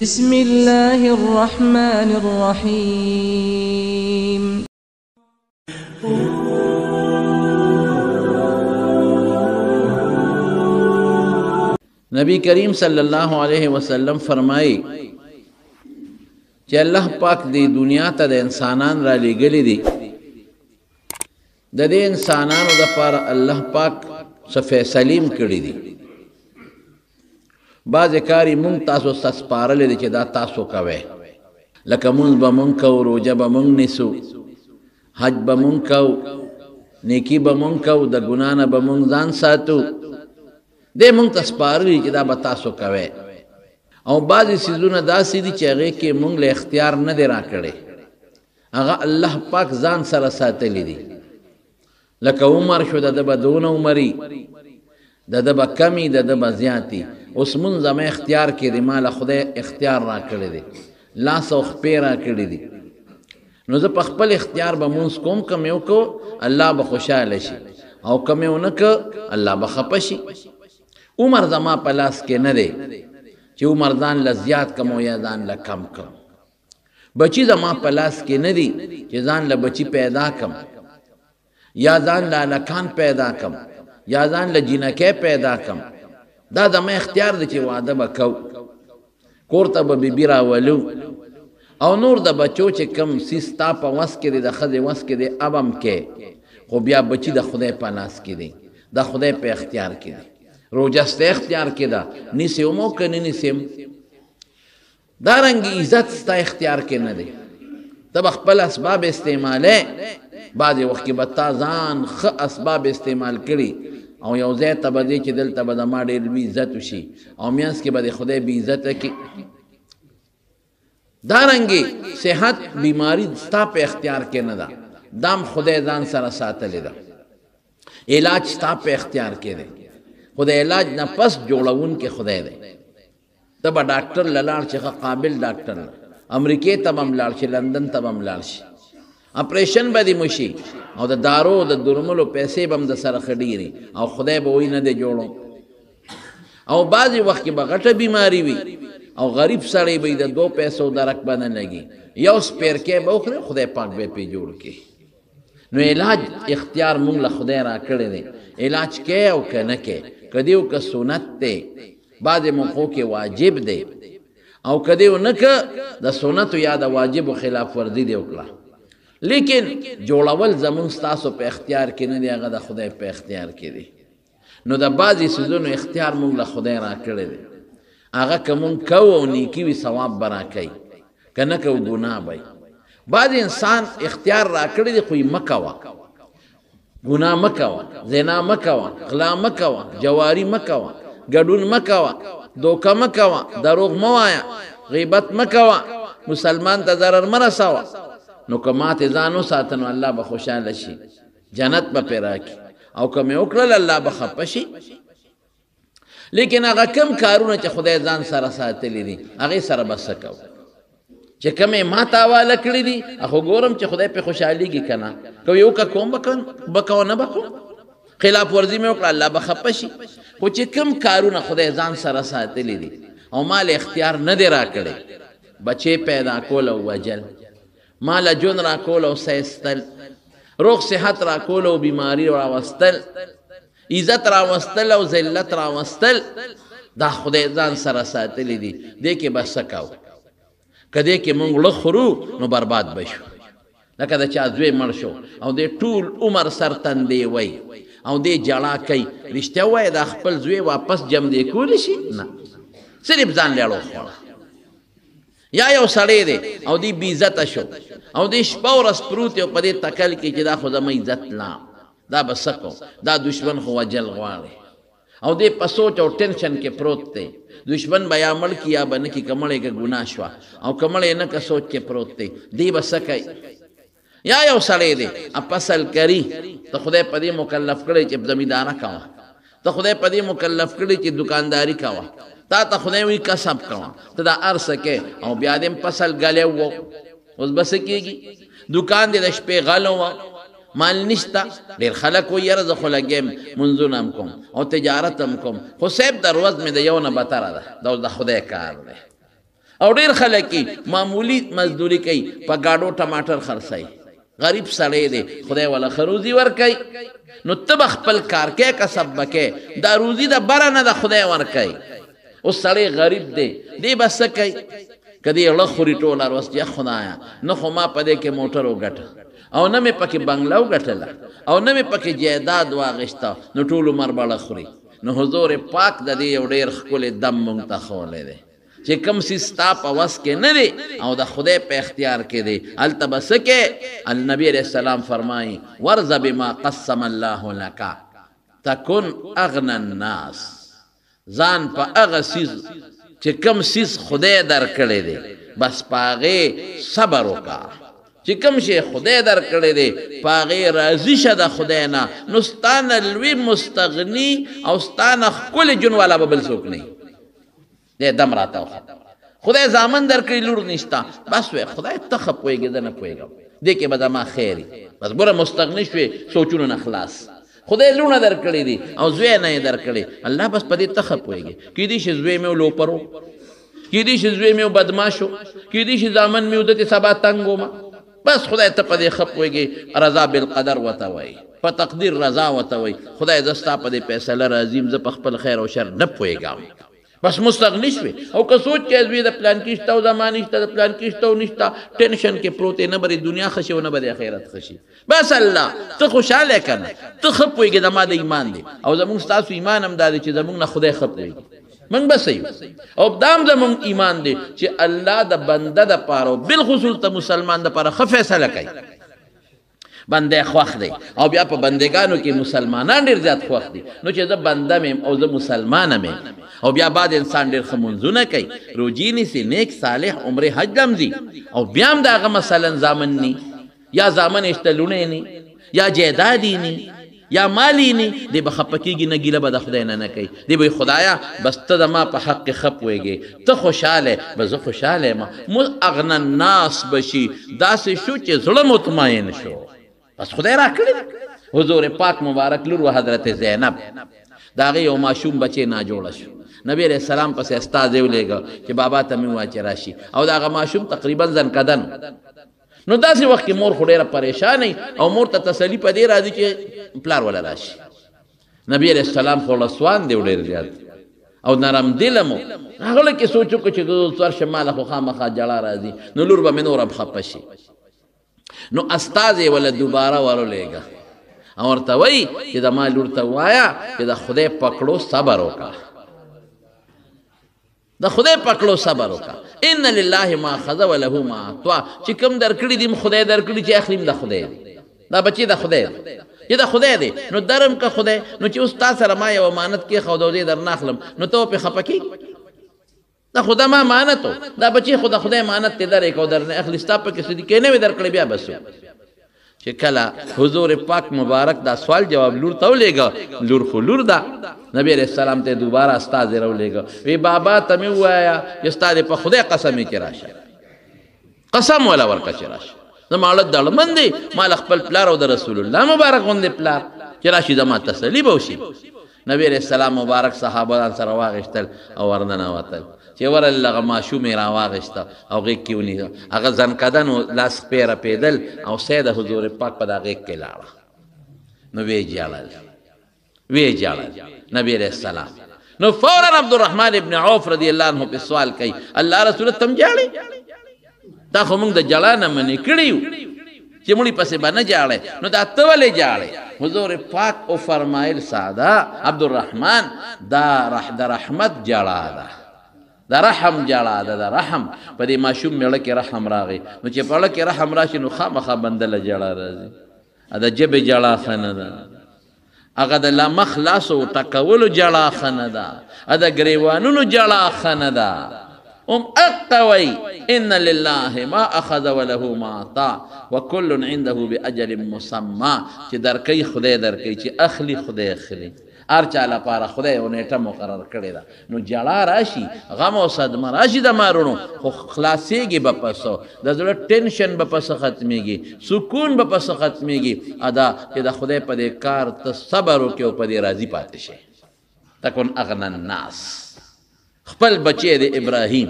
बिस्मिल्लाहिर्रहमानिर्रहीम। नबी करीम सल्लल्लाहु अलैहि वसल्लम फरमाई कि अल्लाह पाक दी दुनिया ता दे इंसानान रा लेगली दी दे इंसानान द पार अल्लाह पाक सफे सलीम कड़ी दी बाज कारी मुंग तासो सस्पारले दी दा तासो कवे लका मुंज बमुंग कौ रोजा बमुंग निसु हज बमुंग कौ नेकी बमुंग कौ द गुनाना बमुंग जान सातु दे मुंग तस्पारली कि दा बतासो कवे और बाज़ सीज़ुना दासी दी चेगे के मुंग ले इख्तियार न दे रा करे अगा अल्लाह पाक जान सर सातली दी लका उमर शो दबा दोन उमरी दबा कमी दबा ज्याती उस मुंज में इख्तियार के दे माल खुदे इख्तियार रा करे दे ला सो खपेरा करे दे नो ज पखपल इख्तियार ब मुंज कोम कमेओ को अल्लाह ब खुशाल शी और कमेओ न क अल्लाह ब खपशी उमर जमा पलास के न दे कि उमर दान लज्यात कमो या दान ल कम कम बची जमा पलास के न दी कि दान ल बची पैदा कम या दान ल लखान पैदा कम या दान ल जिनके पैदा कम दा दमा इख्तियार दे कि वादा बकौ कोरता बिबिरा वलू और नूर द बच्चो चे कम सिस्ता प वस के दे द खदे वस के दे अबम के को बिया बची द खुदे पलास के दे द खुदे पे इख्तियार के दे रोजस्ते इख्तियार के दा निसे उमो के निसेम दारंगी इज्जत स्ता इख्तियार के न दे तब अखपल असबाब इस्तेमाल है बाद वक्त के बताजान ख असबाब इस्तेमाल करी और यौजे तबदे के दिल तबदा माडे भी इज्जत उशी और मियांस के बाद खुदे भी इज्जत की दारंगी सेहत बीमारी स्ता पे इख्तियार के न दा दाम खुदे दान सरा सातले दा इलाज स्ता पे इख्तियार के दे खुदा इलाज न पस जोड़ाउन के खुदा दे तब डॉक्टर ललाड़ चे काबिल डॉक्टर अमरीके तबम लाड़ चे लंदन तबम लाड़ चे ऑपरेशन बदी मुशी और द दारो द दुरमलो पैसे बम द सर खडीरी और खुदा बोई न दे जोड़ो और बाजी वक्त की बगट बीमारी भी और गरीब सड़े भी द दो पैसों दरक बन लगी या उस पैर के बोखरे खुदा पाक बे पे जोड़ के नो इलाज इख्तियार मुंग खुदा रा करे दे इलाज के और के न के कदियो का सुनत दे बाद मौक़ों के वाजिब दे और कदियो न क द सुनत या द वाजिब खिलाफ वर्जी दे उकला लेकिन जोड़ावल जमुन स्तासो पे इख्तियार के न दे अगा द खुदा पे इख्तियार के दे नो द बाजी सुजन इख्तियार मुंग खुदा रा करे दे आगा कमुन कौ नीकी भी सवाब बना कई कन को गुनाह भाई बाद इंसान इख्तियार रा करे दे कोई मकवा गुनाह मकवा ज़िना मकवा ग़ला मकवा जवारी मकवा गडुन मकवा धोखा मकवा दरोग मवाया ग़ीबत मकवा मुसलमान ता ज़रर मरसावा नो कमात जानो सातन अल्लाह ब खुशाल शी जन्नत ब पेरा की और कमे उकरल अल्लाह ब खपशी लेकिन अगर कम कारुना च खुदा जान सारा सातली दी अगे सर बसकौ चे कमे माता वाला कड़ी दी अखो गोरम चे खुदा पे खुशहाली की कना कभी का कौन बकाओ न बको खिलाफ वर्जी में उकरा अल्लाह बखपशी को चे कम कारुना खुदा जान सरा सातली दी और माल इख्तियार न दे रा करे बच्चे पैदा कोलो वजल माल जुन रा कोलो सैस्तल रोग सेहत रा कोलो बीमारी रा वस्तल इज्जत रा वस्तल और जिल्लत रा वस्तल दा खुदा जान सरा सातली दी देके बस सकाओ कदे के मुंग लखरू नो बर्बाद बशो लका द चा जुए मरशो और दे टूल उमर सरतन दे वई और दे जड़ा कई रिश्ता वई द खपल जुए वापस जम दे कोलिशी ना सिर्फ जान लेलो खोला या यो सड़े दे और दी बीइज्जत शो और दे शपौरस प्रूते पदे तकल की जदा खुद म इज्जत ला दा बसको दा दुश्मन हो वजल गवारे और दे पसोच और टेंशन के प्रोते दुश्मन बया मल किया बन की कमले के गुनाशवा और कमले न का सोच के प्रोते दी बसकई या यो सड़े दे अब फसल करी तो खुदे पदी मुकल्लफ करे कि जमींदारा कावा तो खुदे पदी मुकल्लफ करे कि दुकानदारी कावा ता खुदे हुई कसब कावा तो दा अर्स के और ब्यादम फसल गले वो उस बस कीगी दुकान दे दश पे गलो माल निश्ता डेर खलक वो यरज खुलगेम मुंजुनम कोम और तिजारतम कोम हुसैब दरवज में दयोना बतारा दा खुदे कार दे او ډیر خلک معمولی مزدوری کوي په گاډو ټماټر خرڅای غریب سړی دی خدای ولا خروزی ور کوي نو تب خپل کار کې کسب بکې دا روزی د بره نه د خدای ور کوي او سړی غریب دی بس کوي کدی له خوري ټوله ورس یا خدایا نو خو ما پدې کې موټر وګټه او نه مې پکې بنگلا وګټله او نه مې پکې جیداد واغښتا نو ټول عمر بل خوري نو حضور پاک د دې یو ډیر خپل دم مونږ ته خولې دی چې کم سستا په وس کې نه دی او د خدای په اختیار کې دی التبسکه النبی علیہ السلام فرمایي ورز بما قسم الله لك تكن اغنى الناس ځان په هغه سیز چې کم سیز خدای درکړی دی بس پاغه صبر وکا چې کم شي خدای درکړی دی پاغه راضی شه د خدای نه نو ستانه لوی مستغنی او ستانه خپل جون والا بل څوک نه دې دم راته خدای زامن درکړي لور نشتا بس وې خدای ته خپويږي نه پويګم دې کې به ما خیری بس ګوره مستغنی شوي سوچونو نه خلاص خدای لونه درکړي دي او زوی نه درکړي الله بس پدې ته خپويږي کې دې شي زوی مې لو پرو کې دې شي زوی مې بدمعشو کې دې شي زامن مې ودته سبا تنګو ما بس خدای ته پدې خپويږي رضا بالقدر وتوي په تقدیر رضا وتوي خدای زستا پدې فیصله راځیم ز په خپل خیر او شر نه پويګم بس مستغنی شوي او که سوچ کې ازوی د پلان کېشته او زمان نشته د پلان کېشته او نشته ټینشن کې پروت نه بری دنیا خشي او نه بری آخرت خشي بس الله ته خوشاله کنه ته خپويږي د ما د ایمان دی او زمونږ تاسو ایمان هم دادی چې زمونږ نه خدای خپويږي من بس یو او دام زمونږ ایمان دی چې الله د بنده د پاره بالخصوص د مسلمان د پاره خ فیصله کوي بنده خوخ دی او بیا په بندگانو کې مسلمانان ډیر زیات خوخ دي نو چې زه بنده مې او زه مسلمان مې او بیا بعد انسان ډیر خمونځونه کوي روجی نیسي نیک صالح عمره حج لمزي او بیا هم دغه مثلا زامن ني یا زامن اشتلونه ني یا جیدادی ني یا مالی ني دی بخپکیږي نه ګیله به د خدای نه کوي دی به خدایا بس ته د ما په حق خپ ويږي ته خوشاله بس خوشاله ما اغنى الناس بشي داسې شو چې زړه مطمئن شو بس خدای را کړی حضور پاک مبارک لور حضرت زینب داغه یو ماشوم بچی نا جوړ شو نبی علیہ السلام پس استاد ولېګا چې بابا ته مې واچ راشي او داغه ماشوم تقریبا ځن کدن نو داسې وخت کې مور خډيره پریشان او مور ته تسلی پدې راځي چې پلار ولا راشي نبی علیہ السلام خو لسوان دی ډېر زیات او نرم دلمو هغه کې سوچو چې څور شمال خو خامخا جړه راځي نو لور به منور بخپشي نو استاد ولا دوباره ورولېګا او ورته وای چې د ما لور ته وایا چې د خدای پکړو صبر وکا د خدای پکړو صبر وکا ان لله ما خذ وله ما اعطى چې کوم درکړي دي خدای درکړي چې اخلیم د خدای دا بچي د خدای چې د خدای دی نو درم کا خدای نو چې استاد سره ما یو امانت کې خو دوی در ناخلم نو ته په خپکی دا خدا ما امانتو دا بچي خدا خدای امانت ته درې کو در نه اخلي ستاپ کې سدي کې نه درکړي بیا بس چې کله حضور پاک مبارک دا سوال جواب لور ته ولېګا لور خو لور دا نبی علیہ السلام ته دوباره استاد راولېګا وی بابا ته مې وایا چې استاد په خدای قسم کې راشه قسم ولا ورکه چې راشه زماله دړمن دی مال خپل پلار او د رسول الله مبارک غوندې پلار چې راشي زما تسلی به وشي نبی علیہ السلام مبارک صحابه سره واغشتل او ورننه وتل چې ورلغه ماشوم را واغشته او غي کیونی هغه ځن کدن لاس پیره پیدل او سید حضور پاک په دغه کې لاړه نو وی جالل نبی علیہ السلام نو فورا عبدالرحمن ابن عوف رضی اللہ عنہ په سوال کوي الله رسول تم جاړي دا خو موږ د جړانه منې کړیو چې مونږ پسې باندې جاړي نو دا ته ولې جاړي حضور پاک او فرمایل ساده عبدالرحمن دا رحمت جړا ده دا رحم جړا ده دا رحم په دې ماشوم مړه کې رحم راغی نو چې په لکه رحم راشي نو خامخا بندله جړا راځي دا جبه جړا خنه ده هغه د لا مخلاص او تکول جړا خنه ده دا گریوانونو جړا خنه ده اقوي ان لله ما اخذ وله ما اعطى وكل عنده باجل مسمى چې درکې خدای درکې چې اخلي خدای اخلي ار چاله پاره خدای او نیټه مقرر کړی دا نو جړه راشي غم او صدمه راشي د مارونو خو خلاصيږي به پسو د زړه ټینشن به پس ختميږي سکون به پس ختميږي ادا چې د خدای په دې کار ته صبر وکي او په دې راضي پاتې شي تكون اغنى الناس خپل بچی د ابراهیم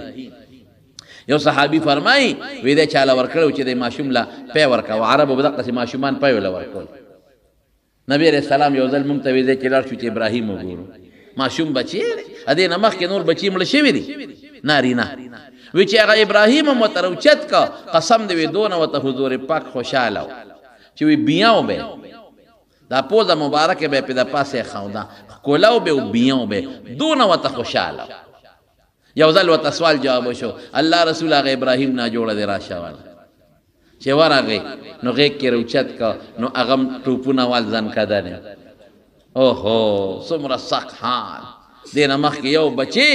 یو صحابي فرمایي وې دې چاله ورکړو چې د ماشوم لا پی ورکاو عربو به دقسې ماشومان پی وله ورکول نبی علیہ السلام یو ځل مونږ ته وې دې چې لاړ شو چې ابراهیم وګورو ماشوم بچی ا دې نه مخکې نور بچي مړه شوي دي نارینه وی چې هغه ابراهیم هم ورته روچت کا قسم دې وی دونه ورته حضور پاک خوشحاله و چې وی بیاو به دا پوزه مبارکه به په د پاسه خاوندا کولاو به او بیاو به دونه ورته خوشحاله یو ځل ورته سوال جواب شو الله رسول هغه ابراهیم نه جوړه دی راشه چې ورغی نو غیږ کې روچت کا نو هغه ټوپونه وال ځان کدانه اوهو څومره سخت حال دینه مخکې یو بچی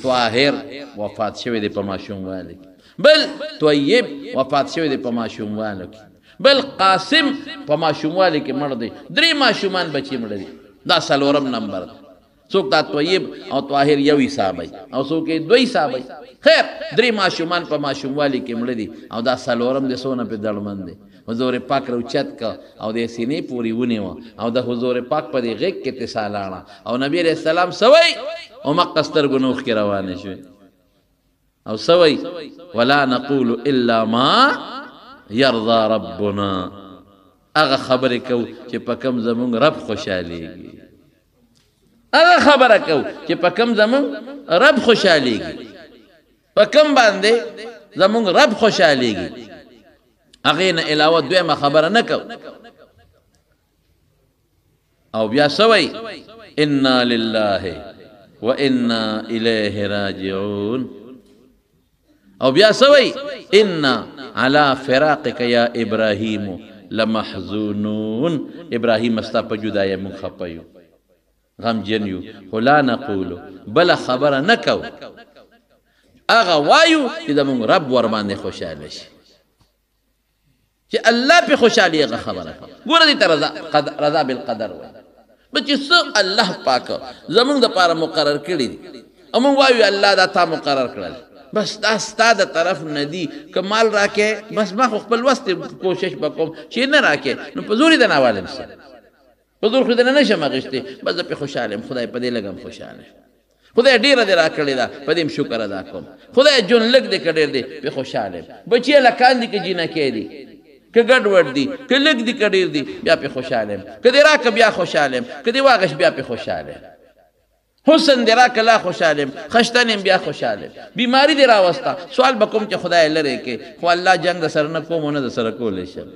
طاهر وفات شوی دی په ماشوموالي بل طیب وفات شوی دی په ماشوموالي بل قاسم په ماشوموالي کې مړ دی 3 ماشومان بچی مړ دي دا څلورم نمبر څوک دا طیب او طاهر یو حسابي او څوک 2 حسابي خیر 3 ماشومان په ماشوموالي کې مړ دي او دا څلورم د سونه په دړمن دی حضور پاک روچت کا او د سینې پوری ونیو او د حضور پاک په دې غیږ کې تسالاړه او نبی علیہ السلام سوي او مقصر گنوخ کې روانه شو او سوي ولا نقول الا ما يرضى ربنا اغه خبره کو چې په کم زمون رب خوشاليږي اغه خبره کو چې په کم زمون رب خوشاليږي په کم باندې زمون رب خوشاليږي هغه نه علاوه دویمه خبره نه کو او بیا سوي انا لله وانا الیه راجعون او بیا سوي انا على فراقك يا ابراهيم لمحزونون ابراهيم استا په جدای مون خپيو غم جنيو ولا نقول بل خبره نه کو اغه وایو چې زمون رب ور باندې خوشاله شي چې الله په خوشالي هغه خبره ګوره دي رضا بالقدر وای بچې څو الله پاک زمونږ د پاره مقرر کړی دي او مونږ وایو الله دا تا مقرر کړل بس دا ستا د طرف نه دي کمال راکې بس ما خپل وست کوشش وکوم چې نه راکې نو په زوري د ناوالم سره په زور خو د نه نشم غشته بس په خوشاله خدای په دې لګم خوشاله خدای ډیر دې راکړی دا په دې شکر ادا کوم خدای جون لګ دې کډیر دې په خوشاله بچي لکان دي کې جنہ کې دي که ګډوډ دي که لږ دي که ډېر دي بیا پې خوشحاله یم که دې راکه بیا خوشحاله یم که دې واغش بیا پې خوشحاله یم حسن دې راکه لا خوشحاله یم خشتن یم بیا خوشحاله یم بیماري دې راوسته سوال به کوم چې خدای لرې کې خو الله جنګ د سره نه کوم او نه د سره کولی شم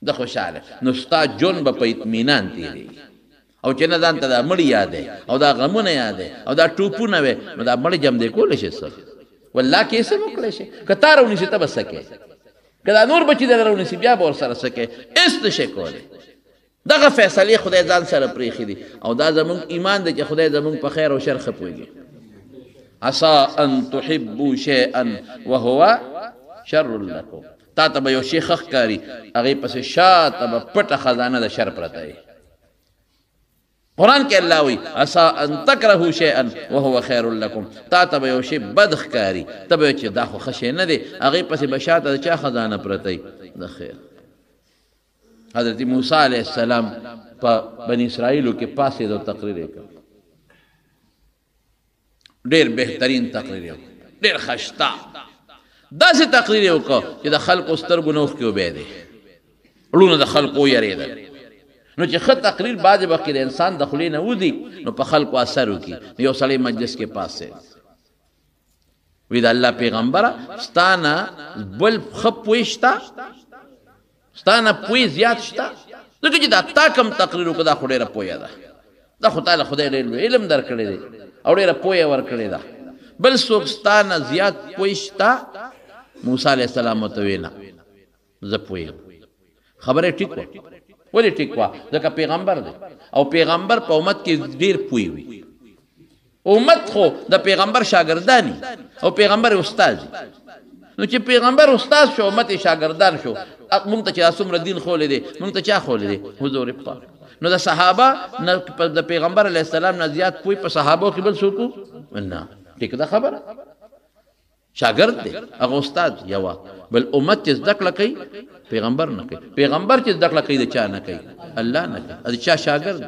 د خوشحاله نو ستا ژوند به په اطمینان تېرېږي او چې نه ځان ته دا مړي یادې او دا غمونه یادې او دا ټوپونه وې نو دا مړي جم دی کولی شي څه والله کې څه وکړی شي که تا راونیسي ته به څه کوې کدا نور بچی در رونیسی بیا بور سره سکے است شکوله دغه فیصله خدای ځان سره پریخي دي او دا زمون ایمان دی چې خدای زمون په خیر او شر خپويږي عسى ان تحبوا شيئا وهو شر لكم تا ته یو شیخ خکاری هغه پس شاته پټه خزانه د شر پرته قرآن کې الله وی عسى ان تكرهوا شيئا وهو خير لكم تا ته یو شی بدخکاری تبه چې دا خو خشه نه دی هغه پس بشاته چا خزانه پرته د خیر حضرت موسی علیہ السلام په بنی اسرائیل کې پاسې د تقریر وکړ ډېر بهترین تقریر وکړ ډېر خشتا داسې تقریر وکړ چې د خلکو سترګو نوخ کې وبې دي ړونه د خلکو یریدل نو چې خط تقریر بعد وخت د انسان د خلی نه ودی نو په خلکو اثر وکي یو سړی مجلس کې پاسه وی د الله پیغمبر ستانه بل خپ وښتا ستانه پوی زیات شتا دغه چې دا تا کم تقریر وکړه خو ډیره پویا ده دا خو تعالی خدای ډیر علم درکړي دی او ډیره پویا ورکړي ده بل څوک ستانه زیات پوښتا موسی علیہ السلام ته وینا زه پوی خبره ټیک ولی ټیک وا ځکه پیغمبر دی او پیغمبر په امت کې ډیر پوی وي امت خو د پیغمبر شاګردانی او پیغمبر استاد نو چې پیغمبر استاد شو امت شاګردان شو مونږ ته چې اسمر دین خولې دي مونږ ته چا خولې دي حضور پاک نو د صحابه د پیغمبر علی السلام نه زیات پوی په صحابه کې بل څوک نه ټیک دا خبره شاګرد دی هغه استاد یو بل امت چې ذکر کوي پیغمبر نه کوي پیغمبر چې ذکر کوي د چا نه کوي الله نه کوي د چا شاګرد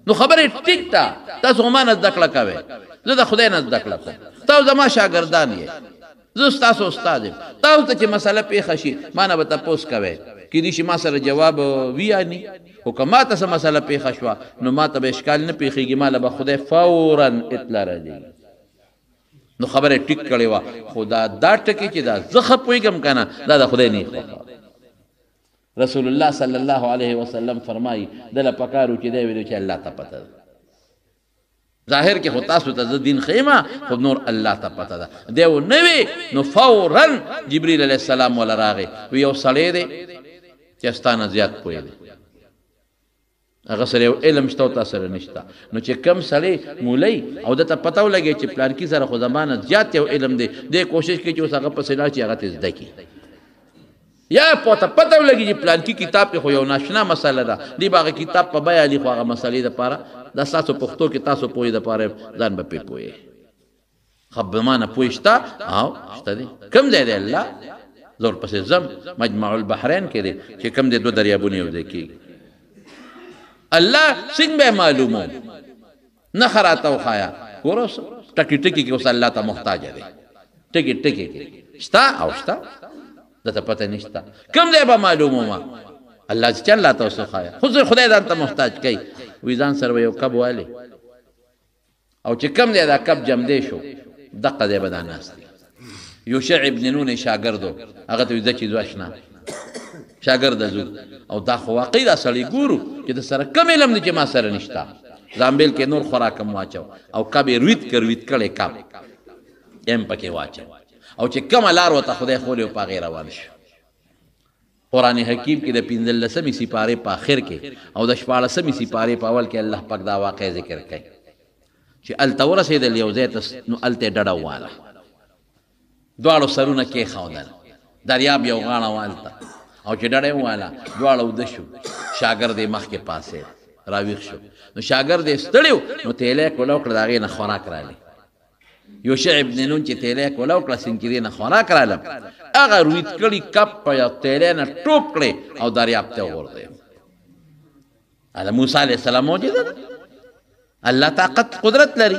نو خبره ټیک تا تاسو ما نه ذکر کوي زه د خدای نه ذکر کوم تاسو زما شاګردان یې زه ستاسو استاد یم تاسو ته چې مسله پیښه شي ما نه به تپوس کوئ کیدای شي ما سره جواب وي یا نه خو که ما ته څه مسله پیښه شوه نو ما ته به اشکال نه پیښیږي ما له به خدای فورا اطلاع راځي نو خبره ټیک کړې وه خو دا ټکي چې دا زه ښه پوهېږم که نه دا د خدای نه خوښه رسول الله صلی الله علیه وسلم فرمایي دله پکار و چې دی ویلو چې الله ته پته ده ظاهر کې خو تاسو ته زه دین ښیمه خو نور الله ته پته ده دی و نه وي نو فورا جبریل علیه السلام وله راغی و یو سړی دی چې ستا نه زیات پوهې دی هغه سره یو علم شته او تا سره نشته نو چې کم سړی مولی او دته پته ولګي چې پلانکي سره خو زمانه زیات یو علم دی دی کوشش کوي چې اوس هغه پسې لاړ چې هغه ته زده کړي یا پته ولګي چې پلانکي کتاب کې خو یو ناشنا مسله ده دی به هغه کتاب په بیه لیکو هغه مسلې دپاره دا ستاسو پښتو کې تاسو پوهې دپاره ځان به پرې پوهې خو بمانه پوه شته او شته دی کوم ځای دی الله زور پسې ځم مجمع البحرین کې دی چې کوم دی دوه دریابونه یو ځای کېږي الله څنګه به معلومو نه خراته وښایه ګوره اوس ټکي کې اوس الله ته محتاج دی ټکي کې شته او شته دته پته نشته کوم ځای به معلومو ما الله چې الله ته اوس وښایه خو خدای ځان ته محتاج کوي وي ځان سره یو کب والی او چې کوم دی دا کب جمدی شو دقه دی به دا ناست دی یوشع ابن نون شاګردو هغه ته ویده چې زو اشنا شاګرده زو او دا خو واقعي دا سړی ګورو چې د سره کم علم دی چې ما سره نشته زامبیل کې نور خوراکم واچو او کب یې رویت کړی کب یم پکې واچو او چې کومه لار ورته خدای خولی په هغې روان شو قرآن حکیم کې د 15مې سپارې په آخر کې او د 14مې سپارې په اول کې الله پاک دا واقع ذکر کوي چې هلته ورسېدل یو ځای ته نو هلته یې ډډه واله دواړو سرونه کېښودل دریاب یو غاړه والته او چې ډډه یې واله دواړه اوده شو شاګرد یې مخکې پاسېد راویښ شو نو شاګرد یې ستړی و نو تیلی یې کوله وکړه د هغې نه خوراک رالی یوشع ابن نون چې تیلی یې کوله وکړه سنکرې نه خوراک رالم هغه رویت کړي کب په یو تیلی نه ټوپ کړی او دریاب ته وغورځوی هله موسی علیه السلام معجزه ده الله طاقت قدرت لري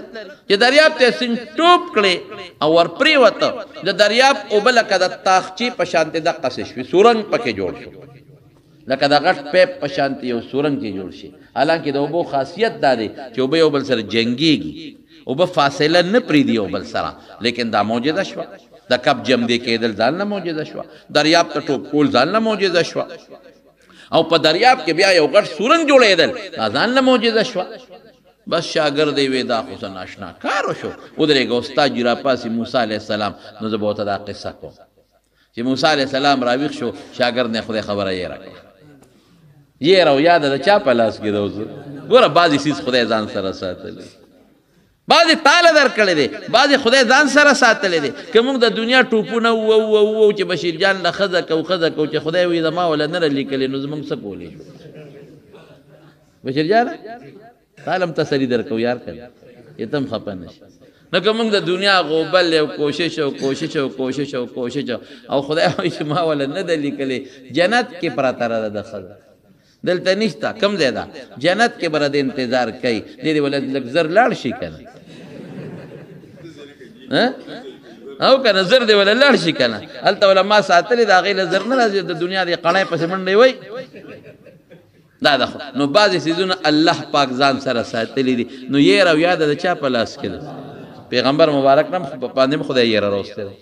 چې دریاب ته سنګ ټوپ کړي او ورپرېوته د دریاب اوبه لکه د تاخچې په شانتې دقسې شوې سورنګ پکې جوړ شو لکه د غټ پیپ په شانتې یو سورنګ کې جوړ شي حالانکې د اوبو خاصیت دا دی چې اوبه یو بل سره جنګېږي اوبه فاصله نه پرېږدي یو بل سره لیکن دا معجزه شوه د کب جمدې کېدل ځان نه معجزه شوه دریاب ته ټوپ کول ځان نه معجزه شوه او په دریاب کې بیا یو غټ سورنګ جوړېدل دا ځان نه معجزه شوه بس شاګرد یې وی دا خو څه ناشنا کار وشو ودرېږه استاد جي راپاسې موسی علیه السلام نو زه به ورته دا قصه کوم چې موسی علیه السلام راویښ شو شاګرد نه خدای خبره یېره کړه یېره او یاده د چا په لاس کې ده اوس ګوره بعضې څیز خدای ځان سره ساتلی بعضې تاله درکړی دی بعضې خدای ځان سره ساتلی دی که موږ د دنیا ټوپونه ووو چې بشیر جان له ښځه کو چې خدای وي زما وله نه لیکلی نو زموږ څه کولی شو بشیر جانه تعلم تسلی درکو یار کنه یتم خپه نشي نو که موږ د دنیا غوبل او کوشش او خدای وایي چې ما وله نه ده لیکلی جنت کې پراته ده د ښځه دلته نشته کم ځای ده جنت کې به د انتظار کوي دې وله لږ زر لاړ شي که نه او که نه زر دې وله لاړ شي که نه هلته وله ما ساتلې د هغې له زر نه راځي د دنیا د قڼۍ پسې منډې وی دا ده نو بعضې څیزونه الله پاک ځان سره ساتلی دي نو یېره او یاده د چا په لاس کې ده پیغمبر مبارک نه باندې خدای یېره راوستی ده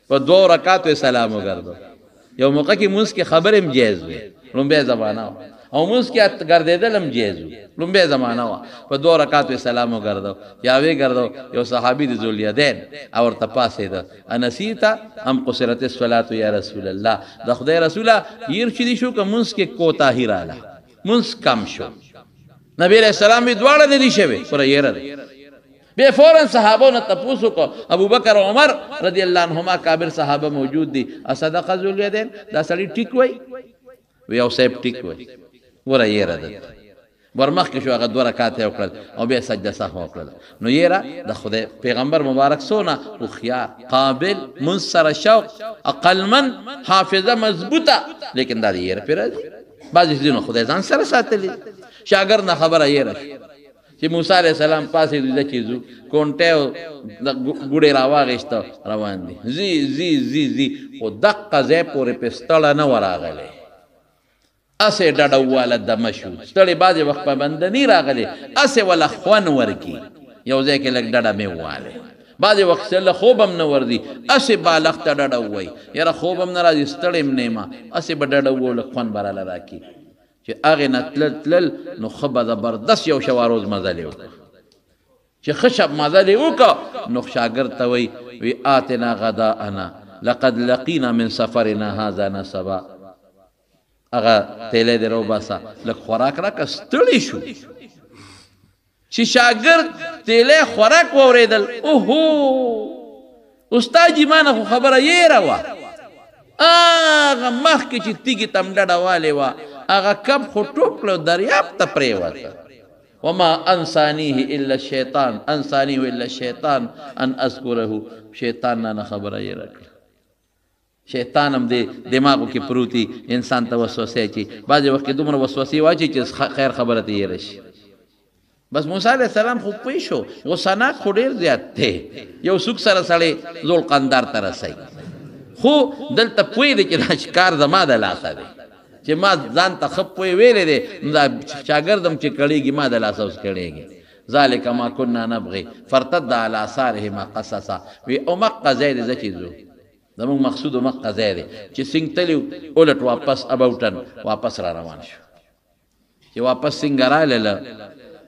په 2 رکعاتو یې سلام وګرځو یو موقع کې مونځ کې خبرې هم جایز وې لومبۍ زمانه وه او مونځ کې ګرځېدل هم جایز وي لومبۍ زمانه وه په 2 رکعاتو یې سلام وګرځو یا ویې ګرځو یو صحابي د ذوالیدین او ورته پاسېده انسیته ام قصرت الصلاة یا رسول الله د خدای رسوله هیر چې دي شو که مونځ کې کوتاهي راله منس کم شو نبی علیہ السلام بھی دواړه نه دي شوی پر یره بیا فوراً صحابو نه تپوس وکړو ابوبکر او عمر رضی الله عنهما کابر صحابه موجود دي اصدق ذوالیدین دا سړی ټیک وای وی او صاحب ټیک وای ور یره ده ورمخکې شو هغه 2 رکعات یې وکړل او بیا سجده سهو وکړل نو یره د خدای پیغمبر مبارک سونه هوښیار قابل منصر شوق عقلمن حافظه مضبوطه لیکن دا یره پر بعضې ځینو خدای ځان سره ساتلی شاګرد نه خبره یېره چې موسی علیه السلام پاسې د چیزو کونټه او ګوډې راواغېسته روان دي زی زی زی زی خو دقه ځای پورې پستړه نه وراغلی اسې ډډواله دمه شو ستړی بعضې وخت پابندني راغلی اسې وله خوند ورکي یو ځای کې لږ ډډه مې ووالی بعضې وخت سره خوب هم نه ورځي اسې بالغ ته ډډه ووایي یاره خوب هم نه راځي ستړی هم نه یم اسې به ډډه ووو لږ خوند به راله راکړي چې هغې نه تلل نو ښه به زبردست یو شواروز مزلې وکړه چې ښه شب مزلې وکړه نو شاګرد ته وایي وی آتنا غداءنا لقد لقینا من سفرنا هذا نصبا هغه تیلی دې راوباسه لږ خوراک راکړه ستړی شو چې شاګرد تیلی خوراک واورېدل اوهو استاد جي ما نه خو خبره یېره وه هغه مخکې چې تیږې ته م ډډه والې وه هغه کب خو ټوپ کړه دریاب ته پرېوته وما انسانیه الا الشیطان ان اذکره شیطان نه خبره یېره کړه شیطان هم دې دماغو کې پروتي انسان ته وسوسې چې بعضې وخت کې دومره وسوسې واچي چې خیر خبره ته یېره شي بس موسی علیه السلام خو پوه شو غصناک خو ډېر زیات دی یو څوک سره سړی ذوالقندار ته رسوي خو دلته پوه دی چې دا کار زما د لاسه دی چې ما ځان ته ښه پوه ویلی دی نو دا شاګرد هم چې کړېږي ما د لاسه اوس کړېږي ذلک ما کنا نبغي فرتد علی آثارهما قصصا وی او مقه ځای دی زه چې ځو زمونږ مقصود مقه ځای دی چې سنګ تلي اولټ واپس اباوټن واپس را روان شو چې واپس سنګ رالله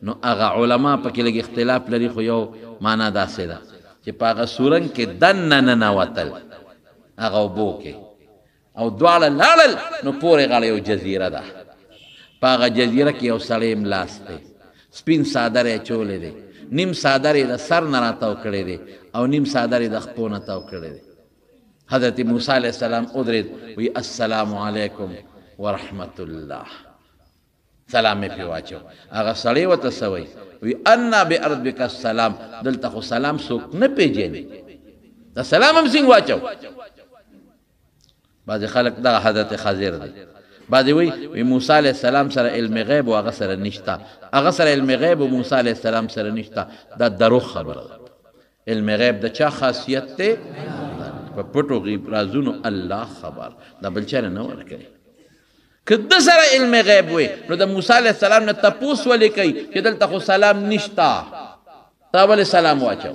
نو هغه علما پکې لږ اختلاف لري خو یو معنا داسې ده چې په هغه سورنګ کې دننه ننوتل هغه اوبو کې او دواړه لاړل نو پورې غاړه یو جزیره ده په هغه جزیره کې یو سړی ملاس دی سپین څادر یې اچولی دی نیم څادر یې د سر نه راتاو کړی دی او نیم څادر یې د خپو نه تاو کړی دی حضرت موسی علیه السلام ودرېد وی السلام علیکم ورحمت الله سلام مې پرې واچو هغه سړی ورته څه وایي وی انا بارضک السلام دلته خو سلام څوک نه پېژني دا سلام هم څنګه واچو بعضې خلک دغه حضرت خضر دی بعضې وی موسی علیه السلام سره علم غیب و هغه سره نشته هغه سره علم غیب و موسی علیه السلام سره نشته دا دروغ خبره ده علم غیب د چا خاصیت دی په پټو غیب رازونو الله خبر دا بل چا نه ورکوي که د سره علم غیب وي نو د موسی علیه السلام نه تپوس ولې کوي چې دلته خو سلام نشته تا ولې سلام واچو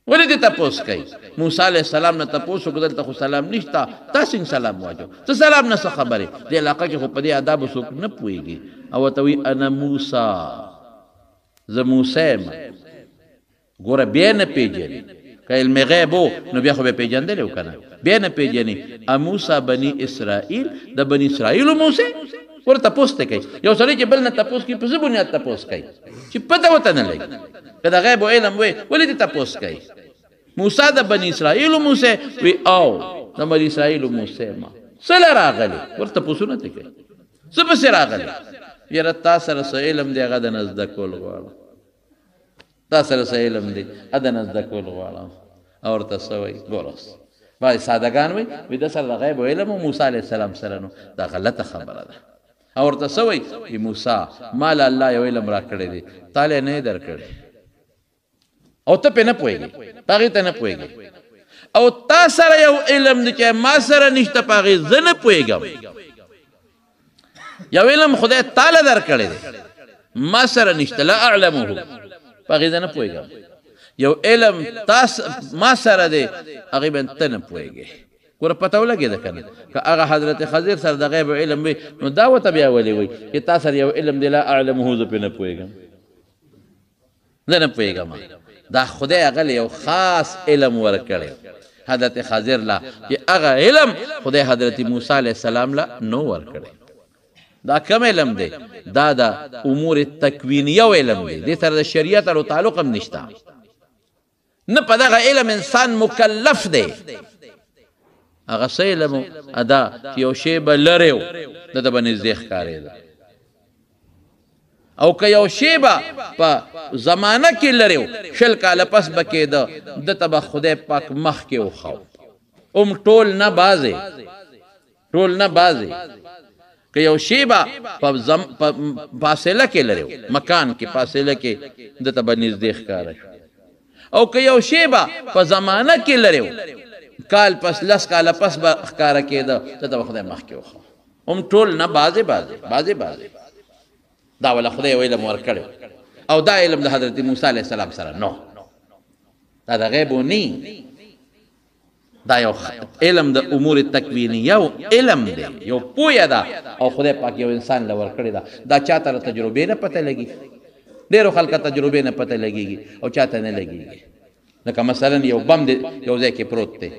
ولې دې تپوس کوي موسی علیه السلام نه تپوس وکړه دلته خو سلام نشته تا څنګه سلام واچو ته سلام نه څه خبرې دې علاقه کې خو په دې آدابو څوک نه پوهېږي او ورته وایي انا موسی زه موسی یم ګوره بیا نه پېژني که علم غیب و نو بیا خو به پېژندلی و که نه بیا نه پېژني موسی بني اسرائیل د بني اسرائیلو موسی ګوره تپوس ته کوي یو سړی چې بل نه تپوس کوي په څه بنیاد تپوس کوي چې پته ورته نه لګي که د غیب و علم وی ولې دې تپوس کوي موسی د بني اسرائیلو موسی وی او د بني اسرائیلو موسی ما څه له راغلی ورته تپوسونه ته کوي څه پسې راغلی یاره تا سره څه علم دی هغه د نه زده کول غواړم تا سره څه علم دی هغه د نه زده کول غواړم او ورته څه وایي ګوره بعضې سادهګان وی د سره د غیب و علم و موسی علیه السلام سره نو دا غلطه خبره ده او ورته څه وایي موسی ما له الله یو علم را کړی دی تا له نه یې در کړی او ته پې نه پوهېږې په هغې ته نه پوهېږې او تا سره یو علم دی چې ما سره نشته په هغې زه نه پوهېږم یو علم خدای تا له در کړی دی ما سره نشته لا اعلمه په هغې زه نه پوهېږم یو علم ما سره دی هغې باندې ته نه پوهېږې ګوره پته ولګېده که نه که هغه حضرت خضر سره د غیب علم وي نو دا ورته بیا ولې وایي چې تا سره یو علم دی لا اعلمه زه پرې نه پوهېږم زه نه پوهېږم دا خدای هغه له یو خاص علم ورکړی حضرت خضر لا چې هغه علم خدای حضرت موسی علیه السلام لا نو ورکړی دا کم علم دی دا د امور تکوینیه علم دی دې سره د شریعت سره تعلق هم نشته نه په دغه علم انسان مکلف دی هغه څه علم ادا چې یو شی به لرې و د ده به نږدې ښکارېده او که یو شی به په زمانه کې لرې و 20 کاله پس به کېده ده ته به خدای پاک مخکې وښو ټول نه بعضې कि यौ शे बा फासिله کې لري مکان کې فاصله کې دته به نږدې ښکاره شو او که یو شی به په زمانه کې لري کال پس لس کاله پس به ښکاره کېده دته به خدای مخکې وښه هم ټول نه بعضې دا ولا خدای یو علم ورکړی او دا علم د حضرت موسی علیه السلام سره نو دا د غیبو نی دا یو علم د امور تکوینیه یو علم دی یو پویه ده او خدای پاک یو انسان له ورکړی ده دا چاته له تجربې نه پته لګي ډېرو خلکو تجربې نه پته لګېږي او چاته نه لګېږي لکه مثلا یو بم دی یو ځای کې پروت دی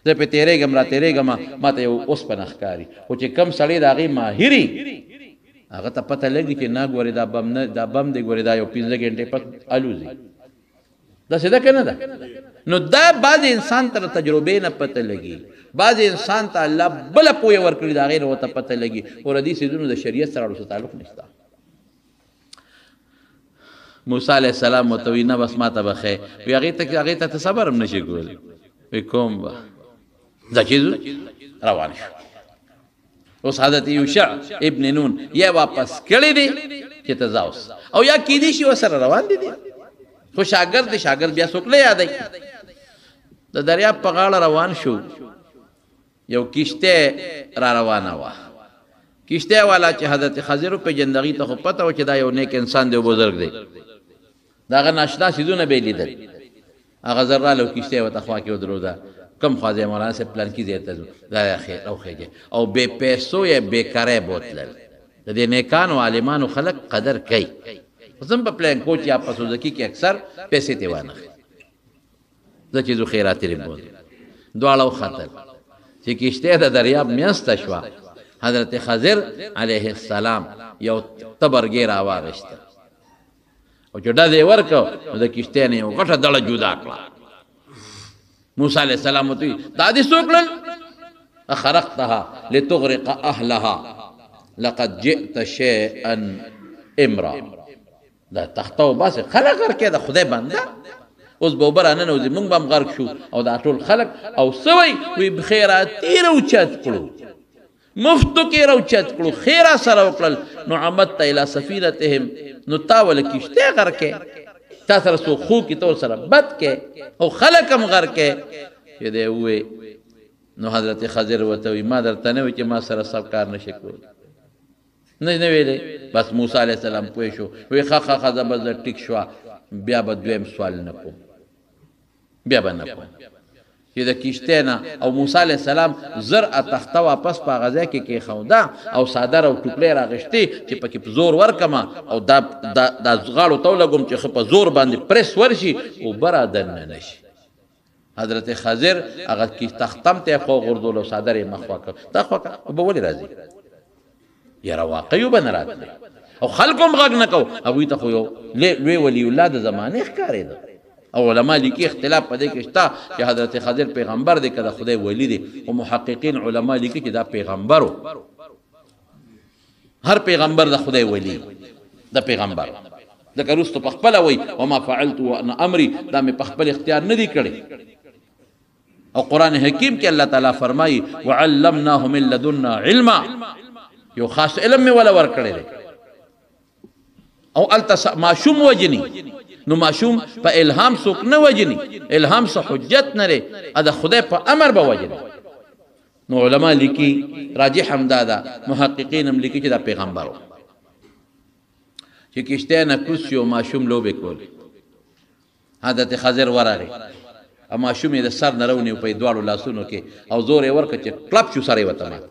زه پې تېرېږم را تېرېږم ما ته یو اوسپنه ښکاري خو چې کم سړی د هغې ماهري هغه ته پته لګي چې نه ګورې دا بم دی ګورې دا یو 15 ګنټې پس الوزي داسې ده که نه ده نو دا بعض انسان ته تجربې نه پته لګي بعض انسان ته الله بله پویه ورکړي د هغې نه ورته پته لګي او د دې څیزونو د شریعت سره ورسره تعلق نشته موسی علیه السلام ورته وایي نه بس ما ته بخی وایي هغې ته صبر هم نشي کولی وایي کوم به دا چیز روان شو اوس حضرت یوشع ابن نون یا واپس کړی دی چې ته ځه اوس او یا کیدی شي ورسره روان دي خو شاګرد بیا څوک نه یادوي د دریاب په غاړه روان شو یو کشته را روانه وه کشته والا چې حضرت خضر وپېژند هغې ته خو پته وه چې دا یو نیک انسان دی او بزرګ دی د هغه ناشنا څیزونه به یې لیدل هغه زر راله او کشته یې ورته خوا کې ودروده کم خوا ځای مولانا صاحب پلان کې ځای ته ځو دا راوخېږي او بې پیسو یې بېکاری بوتلل د دې نیکانو عالمانو خلک قدر کوي زم په پلان کوچ یا په سوزکي کې اکثر پیسې ته وانخلي زه چې ځو خیرات یې بول دواړه وختل چې کشته د دریاب میسته شوه حضرت خضر علیه السلام یو تبرګې راواغېسته او چې ډز یې ورکړ نو د کشتۍ نه یو غټه دړه جدا کړه موسی علیه السلام ورته وایي دا دې څوک کړل اخرقتها لتغرق اهلها لقد جئت شیئا امرا دا تخته وباسې خلک غرق کړه د خدای بنده اوس به اوبه راننوځي موږ به هم غرق شو او دا ټول خلک او څه وایي خیراتي راوچت کړو مفتو کې راوچت کړو خیره سره وکړل نو عمدت الی سفینتهم نو تا ول کشته غرقې تا سره څوک خو کې تو سره بد کې او خلک هم غرقې چې دی ووی نو حضرت خضر ورته وایي ما درته نه وایي چې ما سره سب کار نشي کولی نه ویلې بس موسی علیه السلام پوه شو وایي ښه زه به زه ټیک شوه بیا به دویم سوال نه کوم بیا به نه کوم چې د کشتۍ نه او موسی علیه السلام زرعه تخته واپس په هغه ځای کې کېښوده او څادر او ټوکلې راغېښتې چې پکې په زور ورکمه او دا غاړو ته ولګوم چې ښه په زور باندې پرس ورشي اوبه را دننه نه شي حضرت خضر هغه تختم ته یې خوا غورځول او څادر یې مخ خوا کړ دا خوا کړه اوبه ولې راځي یاره واقعي اوبه نه راتلې او خلکو هم غږ نه کو هغوی ته خو یو لوی ولی الله د زمانې ښکارېده او علما لیکي اختلاف په دې کې شته چې حضرت خضر پیغمبر دی که د خدای ولی دی او محققین علما لیکي چې دا پیغمبر و هر پیغمبر د خدای ولی د پیغمبر ځکه وروستو په خپله وایي وما فعلت وانا امري دا مې په خپل اختیار نه دی کړی او قرآن حکیم کې الله تعالی فرمایي وعلمناه من لدنا علما یو خاص علم مې ولا ورکړی دی او الته ماشوم وجني نو ماشوم په الهام څوک نه وجني الهام څه حجت نه لري دا خدای په امر به وجني نو علما لیکي راجح هم دا ده محققین هم لیکي چې دا پیغمبر و چې کشتۍ نه کوز شو ماشوم لوبې کولې حضرت خضر ورغی او ماشوم یې د سر نه راونیو په دواړو لاسونو کې او زور یې ورکړ چې کلپ شو سر یې ورته مات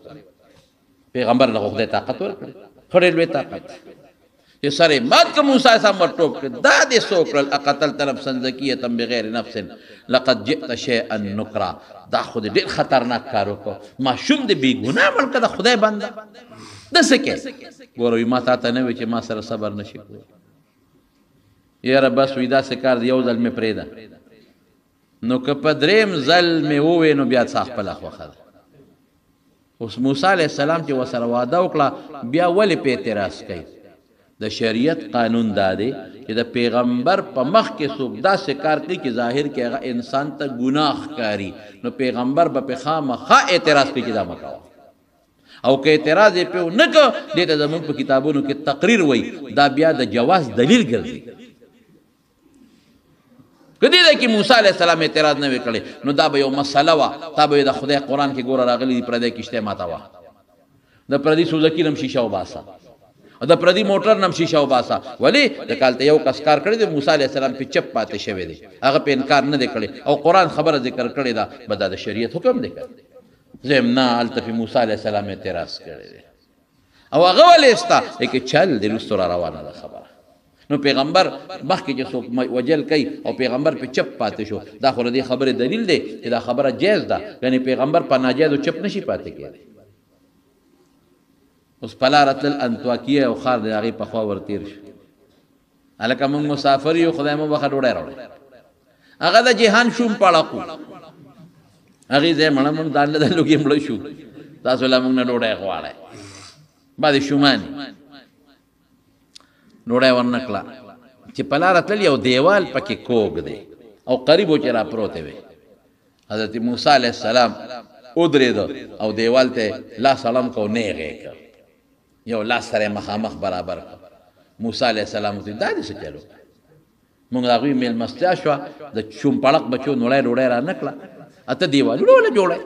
پیغمبر له خدای طاقت ورکړی ښه ډېر لوی طاقت چې سر یې مات که موسی سم ور ټوپ کړ دا دې څه وکړل اقتلت نفسا زکیة بغیر نفس لقد جئت شیئا نکرا دا خو دې ډېر خطرناک کار وکړو ماشوم دې بې ګناه مړ که د خدای بنده داسې کې ګوره وایي ما تا ته نه وایي چې ما سره صبر نشي کولی یاره بس وایي داسې کار یو ځل مې پرېږده نو که په درېیم ځل مې ووایې نو بیا څه خپله خوښه ده اوس موسی علیه السلام چې ورسره واده وکړه بیا ولې په اعتراض کوي د شریعت قانون دا دی چې د پیغمبر په مخ کې څوک داسې کار کوي چې ظاهر کې هغه انسان ته ګناه ښکاري نو پیغمبر به پې خامخا اعتراض کوي چې دا مه کوه او که اعتراض یې په نه کو دې ته زموږ په کتابونو کې تقریر وای دا بیا د جواز دلیل ګرځي کدی دا کې موسی علیه السلام اعتراض نه وکړي نو دا به یو مسله وا تا به د خدای قرآن کې ګوره راغلی پر دې کشته ماته وا د پردي سوزکی نم شیشه وباسا د پردي موټر نم شیشه وباسا ولی د کالته یو کس کار کړی د موسی علیه السلام په چپ پاتې شوی دی هغه په انکار نه دی کړی او قرآن خبره ذکر کړی دا بدا د شریعت حکم دی کړی زمنا التفی موسی علیه السلام اعتراض کړی دی او هغه ولې استا کې چل د رستو را روانه ده خبره نو پیغمبر مخکې چې څوک وجل کوي او پیغمبر په چپ پاتې شو دا خو د خبره دلیل دی چې دا خبره جایز ده یعنی پیغمبر په ناجایز چپ نشي پاتې کېدی اوس پلارت الانطاکیه او خار د هغې پخوا ورتیر شو هلکه موږ مسافر یو خدای مو بخه ډوډۍ راوړی هغه د جهان شوم پړقو هغې ځای مړه مونږ ځان له لوګي مړه شو تاسو له موږ نه ډوډۍ غواړئ بعد شوماني ډوډۍ ورنه کړه چې په لاره تلل یو دیوال پکې کوږ دی او قریب و چې را پروتې وې حضرت موسی علیه السلام ودرېده او دیوال ته لاس اړم کو نیغې کړ یو لاس سره مخامخ برابر کړ موسی علیه السلام ته دا دې څه چلو موږ د هغوی مېلمستیا شوه د شومپړق بچو نوړی ډوډۍ را نه کړه اته دیوالونه وله جوړی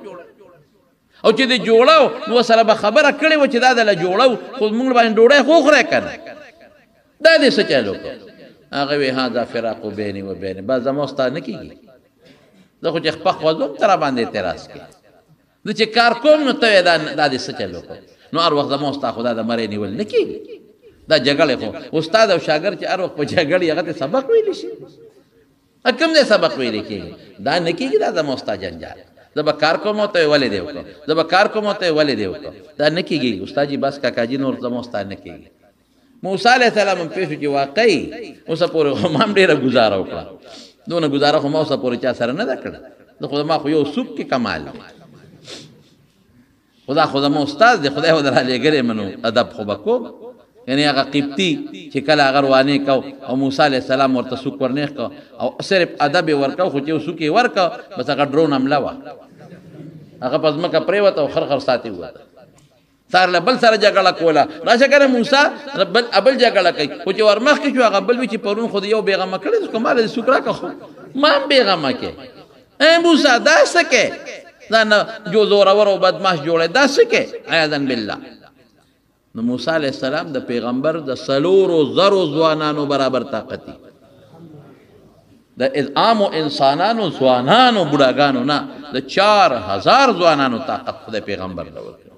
او چې د جوړو نو سره به خبره کړې وه چې دا دله جوړو خو موږ باندې ډوډۍ خو خورئ که نه دا دې څه چل وکړو هغه وی هذا فراق بیني و بین بس زما ستا نه کېږي زه خو چې خپه خوځوم ته را باندې اعتراض کوي زه چې کار کوم نو ته وایې دا دې څه چل وکړو نو هر وخت زما ستا خو دا د مرۍ نیول نه کېږي دا جګړې خو استاد او شاګرد چې هر وخت په جګړې هغه ته سبق ویلی شي کوم ځای سبق ویلی کېږي دا نه کېږي دا زما ستا جنجال زه به کار کوم ته ولې دې وکړو زه به کار کوم ته ولې دې وکړو دا نه کېږي استاد جي بس کاکاجي نور زما ستا نه کېږي موسی علیه السلام هم پېښو چې واقعي اوسه پورې خو ما هم ډېره ګزاره وکړه دونه ګزاره خو ما اوسه پورې چا سره نه ده کړې د خو ما خو یو سوپ کې کمال دی خدا خو زما استاد دی خدای خو در رالیږلی منو ادب خو به کوم یعنی هغه قبطي چې کله هغه روانې کو او موسی علیه السلام ورته سوک ورنیښ کو او صرف ادب یې ورکو خو چې یو سوک یې ورکو بس هغه ډرون حمله وه هغه په ځمکه پرېوته او خرخر ساتې ووته سار له بل سره جګړه کوله راشه کنه موسی بل جګړه کوي خو چې ورمخکې شو هغه بل وي چې پرون خو د یو بېغمه کړی کومه د سوک راکړه خو ما هم بېغمه کې ای موسی دا څه کې دا نه جو زورور او بدماش جوړی دا څه کې عیاذا بالله نو موسی علیه السلام د پیغمبر د 4,000 ځوانانو برابر طاقتي د عامو انسانانو ځوانانو بوډاګانو نه د 4,000 ځوانانو طاقت خدای پیغمبر له ورکړ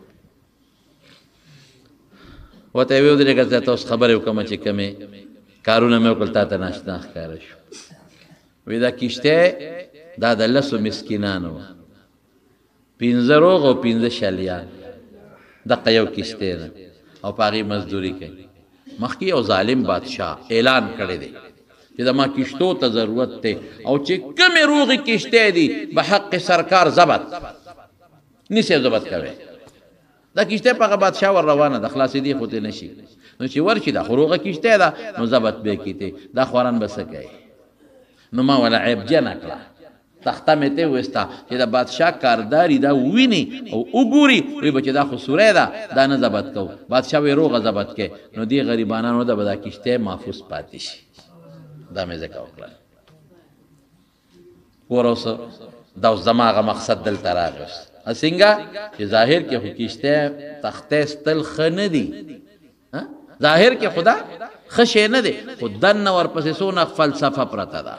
وته وی ودرې که تاسو خبرې وکړم چې کومې کارونه مې وکړل تا ته ناشنا ښکاره شو وی دا کشته دا د 10 مسکینانو 15 روغ او 15 شلیان دقه یو کشته ده او په هغې مزدوري کوي مخکې یو ظالم بادشاه اعلان کړی دی چې زما کشتو ته ضرورت دی او چې کومې روغې کشتې دي به حق سرکار ضبط نیسې ضبط کوي دا کشته په هغه بادشاه ور روانه د خلاصېدې خو ته نشي نو چې ورشي دا خو روغه کشته ده نو ضبط به کیته دا خواران به څه کوي نو ما ولا عیب جنه کړه تخته مې ته وستا چې د بادشاه کارداري دا ویني او وګوري وي به چې دا خو سوری ده دا نه ضبط کو بادشاه وی روغه ضبط کې نو دې غریبانانو د به دا کشته محفوظ پاتې شي دا مې ځکه وکړه وروسه دا اوس زما هغه مقصد دلته راغی څنګه چې ظاهر کې خو کشته تخته ستل ښه نه دي ظاهر کې خدا ښه شی نه دی خو دننه ورپسې څونه فلسفه پرته ده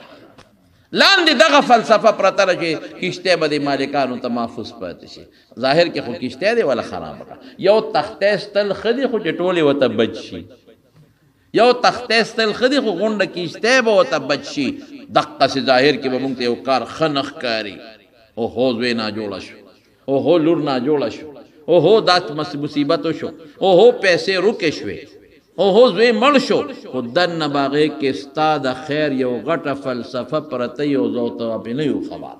لاندې دغه فلسفه پرته ده چې کشته به د مالکانو ته محفوظ پاتې شي ظاهر کې خو کشته دی ولا خراب کړه یو تخته ستل ښه دي خو چې ټولې ورته بچ شي یو تخته ستل ښه دي خو غونډه کشته به ورته بچ شي دقسې ظاهر کې به موږ ته یو کار ښه نه ښکاري اوهو زوی ناجوړه شو اوهو لور ناجوړه شو اوهو دا مصیبت شو اوهو پیسې روکې شوې اوهو زوی مړ شو خو دننه به هغې کې ستا د خیر یو غټه فلسفه پرته یو زو ته پې نه یو خبر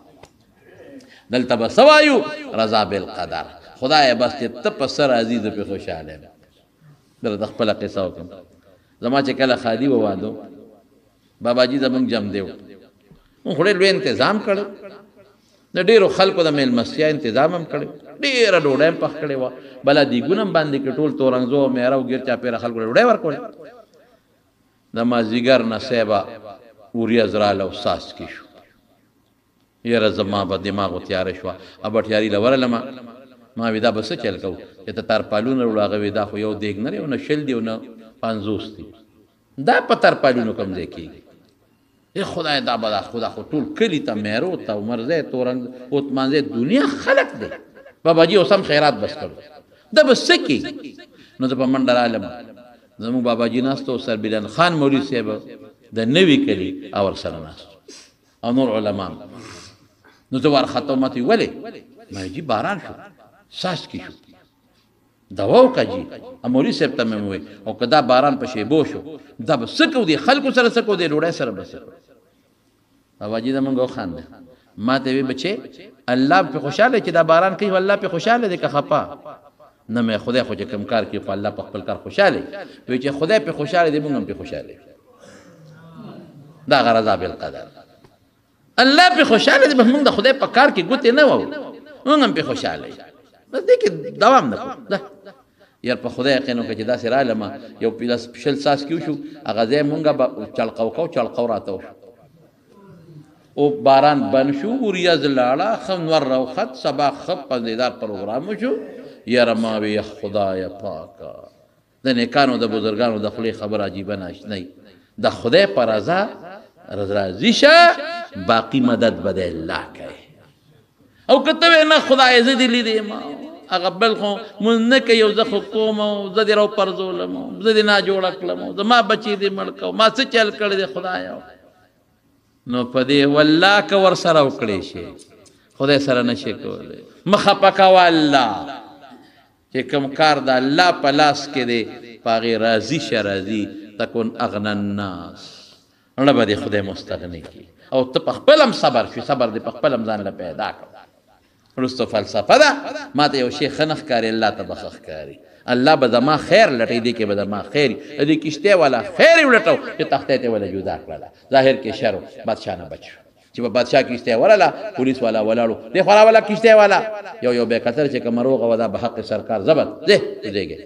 دلته به څه وایو رضا بالقدر خدایه بس چې ته په څه راضي زه پې خوشحاله یم دله د خپله قصه وکړم زما چې کله خادي ووادو باباجي زمونږ جم دی مونږ خو ډېر لوی انتظام کړی د ډیرو خلکو د میلمستیا تنظیم هم کړی ډیره ډوډۍ هم پخ کړې وه بله دیګونه هم باندې کې ټول تورنګزو او میره او ګیر چاپېره خلکو له ډوډۍ ورکولې د مازدیګر نه صیبه وریځ راله او څاڅکي شو یاره زما به دماغ وتیاره شوه ابټیاري له ورلمه ما وی دا به څه چل کوو چې ته ترپالونه وړو هغه وی دا خو یو دیګ نه دی او نه شل دی او نه 50 دی دا په ترپالونو کوم ځای کېږي ای خدای دا به خدا خو ټول کلي ته میرو ته عمرځی تورنګ اوتمانځی دنیا خلق دی باباجي اوس هم خیرات بس کړو دا به څه کېږي نو زه په منډه رالم زموږ باباجي ناست و سربیلن خان مولوي صاحب د نوي کلي او ورسره ناست او نور علما نو زه وارخطه ما ته ولې ما جي باران شو څاڅکي شو دوا وکړه جي مولوي صاحب ته مې وویل او که دا باران په شیبو شو دا به څه کوو دې خلکو سره څه کوو دې ډوډۍ سره به څه کوو باباجي د موږ وخانده ما ته وی بچې الله په خوشاله چې دا باران کوي والله په خوشاله دي که خپه نه مې خدای خو چې کوم کار کوي په الله په خپل کار خوشاله وي چې خدای په خوشاله دي موږ هم په خوشاله دا غرض بالقدر الله په خوشاله دي موږ د خدای په کار کې ګوتې نه وو موږ هم په خوشاله بس دې کې دوام نه کوو یار په خدای یقین وکړه چې داسې رالمه یو شل څاڅکي وشو هغه ځای مونږ به چلقو راته وشو او باران بند شو وریځ لاړه ښه نور راوخت سبا ښه پندیدار پروګرام وشو یاره ما وی خدایه پاکه د نیکانو د بزرګانو د خولې خبر عجیبه ناشنی د خدای په رضا راضي شه باقي مدد به د الله کوي او که ته نه خدای زه دې لیدې ما هغه بل خو مونږ نه کوي او زه خو کوم او زه دې راوپرځولم زه دې ناجوړه کړم زما بچي دې مړ کړو ما څه چل کړی دی خدایه نو په دې والله که ورسره وکړی شي خدای سره نشي کولی مه خفه کوه الله چې کوم کار د الله په لاس کې دی په هغې راضي شه راضي تکن اغنى الناس نه به دې خدای مستغني کړي او ته په خپل هم صبر شي صبر دې په خپل هم ځان له پیدا کړه وروسته فلسفه ده ما ته یو شی ښه نه ښکاري الله ته به ښه ښکاري الله به زما خیر لټوي دې کې به زما خیر دې کشتۍ والا خیر یې ولټو چې تختې ته وله جدا کړله ظاهر کې شر بادشاه نه بچ شو چې به بادشاه کشتۍ ورله پولیس والا ولاړو دې خو راوله کشتۍ والا یو بې کتل چې کومه روغه وه دا به حق سرکار ضبط ځې ځېږې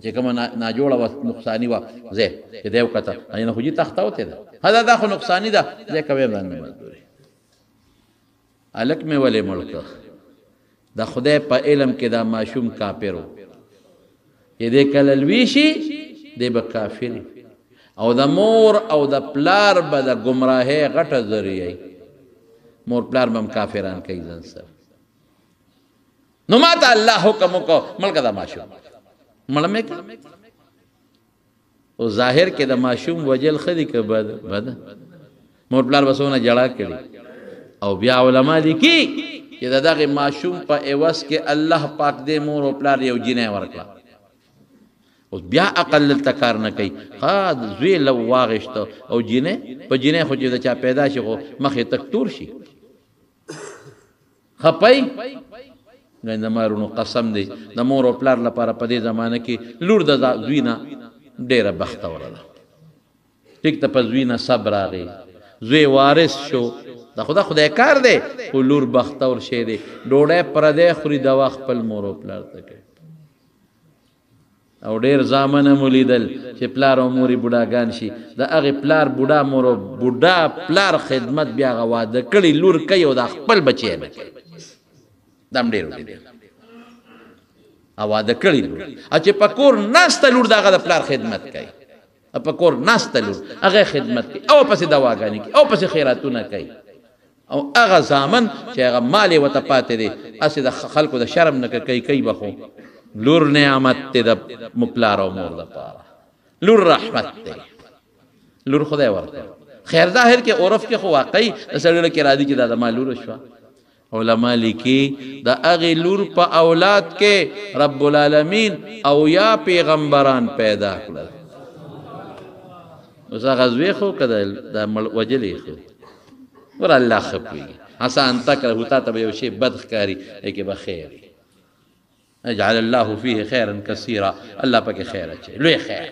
چې کومه ناجوړه وه نقصاني وه ځې چې دی وکته نه خو جي تخته وتې ده دا خو نقصاني ده ځې کوې ځان مې مزدوري هلک مې ولې مړ کړ د خدای په علم کې دا ماشوم کافر و چې دی کله لوی شي دی به کافر او د مور او د پلار به د ګمراهۍ غټه ذریعه مور پلار به هم کافران کوي ځان سره نو ما ته الله حکم وکړو مړ کړه دا ماشوم مړ مې کړ او ظاهر کې د ماشوم وجل ښه دي که بده مور پلار به څونه جړا کړي او بیا علما لیکي چې د دغه ماشوم په عوض کې الله پاک دې مور او پلار یو جینۍ ورکړه اوس بیا عقل دلته کار نه کوي ښه زوی له واغېشته او جینۍ په جینۍ خو چې د چا پیدا شي خو مخ یې تک تور شي خپی زما ورونو قسم دی د مور او پلار لپاره په دې زمانه کې لور د زوی نه ډېره بختوره ده ټیک ته په زوی نه صبر راغی زوی وارث شو دا خدای کار دی خو لور بختور شی دی ډوډۍ پردی خوري دوا خپل مور او پلار ته کوي او ډېر زامنه مو لیدل چې پلار او مور یې بوډاګان شي د هغې پلار بوډا مور او بوډا پلار خدمت بیا هغه واده کړي لور کوي او دا خپل بچی یې نه کوي دا هم ډېر ولیدل او واده کړي لور او چې په کور ناسته لور د هغه د پلار خدمت کوي په کور ناسته لور هغه خدمت کوي او پسې دواګانې کوي او پسې خیراتونه کوي او هغه زامن چې هغه مال یې ورته پاتې دی هسې د خلکو د شرم نه کوي به خو لور نعمت دی د پلار او مور دپاره لور رحمت دی لور خدای ورکړه خیر ظاهر کې عرف کې خو واقعي د سړي کې راځي چې دا زما لور شوه علما لیکي د هغې لور په اولاد کې رب العالمین او یا پیغمبران پیدا کړل اوس هغه زوی خو که د وجلې خو ور الله ښه پوهېږي عسى ان تکرهوا تا ته به یو شی بد ښکاري لیکې به خیر اجعل الله فيه خيرا كثيرا الله پکې خیر اچي لوی خیر